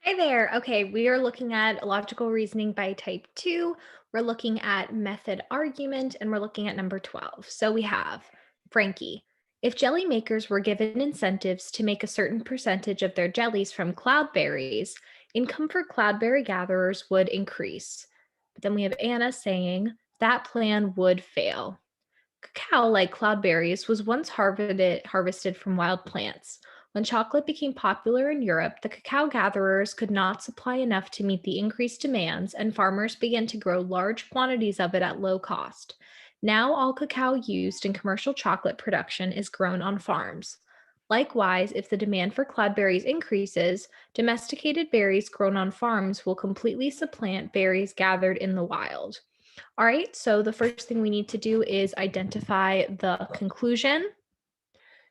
Hi there. Okay, we are looking at logical reasoning by type 2. We're looking at method argument, and we're looking at number 12. So we have Frankie. If jelly makers were given incentives to make a certain percentage of their jellies from cloudberries, income for cloudberry gatherers would increase. But then we have Anna saying that plan would fail. Cacao, like cloudberries, was once harvested from wild plants. When chocolate became popular in Europe, the cacao gatherers could not supply enough to meet the increased demands, and farmers began to grow large quantities of it at low cost. Now, all cacao used in commercial chocolate production is grown on farms. Likewise, if the demand for cloudberries increases, domesticated berries grown on farms will completely supplant berries gathered in the wild. All right, so the first thing we need to do is identify the conclusion.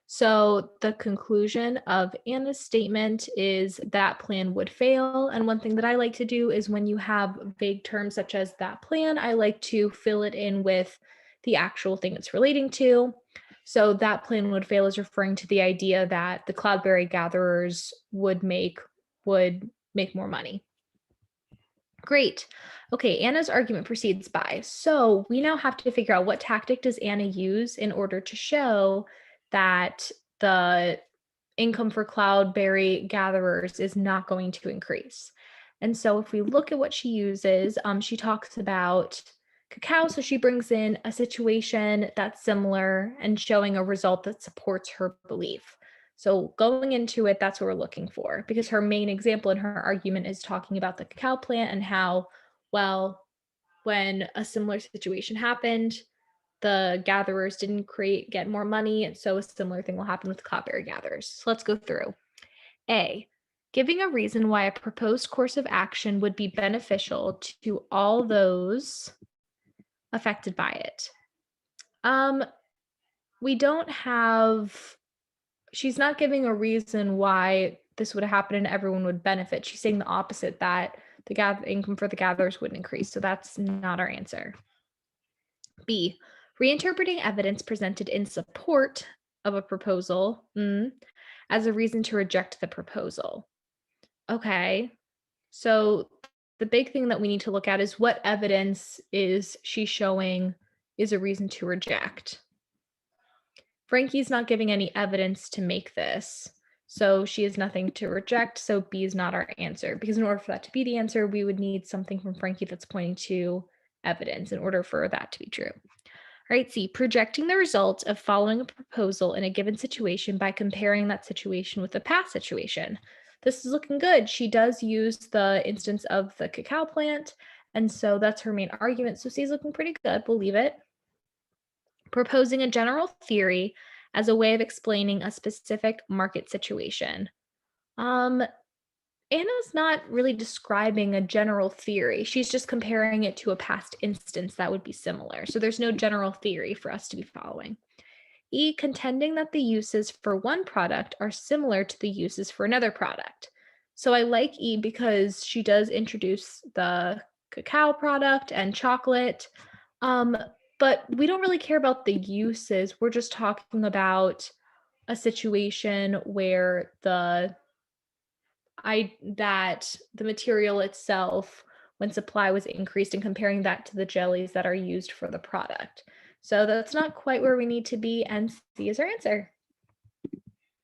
So the conclusion of Anna's statement is that plan would fail. And one thing that I like to do is when you have vague terms such as that plan, I like to fill it in with the actual thing it's relating to. So that plan would fail is referring to the idea that the cloudberry gatherers would make more money. Great. Okay, Anna's argument proceeds by. So we now have to figure out what tactic does Anna use in order to show that the income for cloudberry gatherers is not going to increase. And so if we look at what she uses, she talks about cacao. So she brings in a situation that's similar and showing a result that supports her belief. So going into it, that's what we're looking for because her main example in her argument is talking about the cacao plant and how, well, when a similar situation happened, the gatherers didn't get more money. And so a similar thing will happen with cloudberry gatherers. So let's go through. A, giving a reason why a proposed course of action would be beneficial to all those affected by it. We don't have she's not giving a reason why this would happen and everyone would benefit. She's saying the opposite, that the income for the gatherers wouldn't increase. So that's not our answer. B, reinterpreting evidence presented in support of a proposal as a reason to reject the proposal. Okay. So the big thing that we need to look at is what evidence is she showing is a reason to reject. Frankie's not giving any evidence to make this. So she has nothing to reject. So B is not our answer because in order for that to be the answer, we would need something from Frankie that's pointing to evidence in order for that to be true. All right, C, projecting the results of following a proposal in a given situation by comparing that situation with the past situation. This is looking good. She does use the instance of the cacao plant. And so that's her main argument. So C is looking pretty good. We'll leave it. Proposing a general theory as a way of explaining a specific market situation. Anna's not really describing a general theory. She's just comparing it to a past instance that would be similar. So there's no general theory for us to be following. E, contending that the uses for one product are similar to the uses for another product. So I like E because she does introduce the cacao product and chocolate. But we don't really care about the uses. We're just talking about a situation where that the material itself, when supply was increased, and comparing that to the jellies that are used for the product. So that's not quite where we need to be, and C is our answer.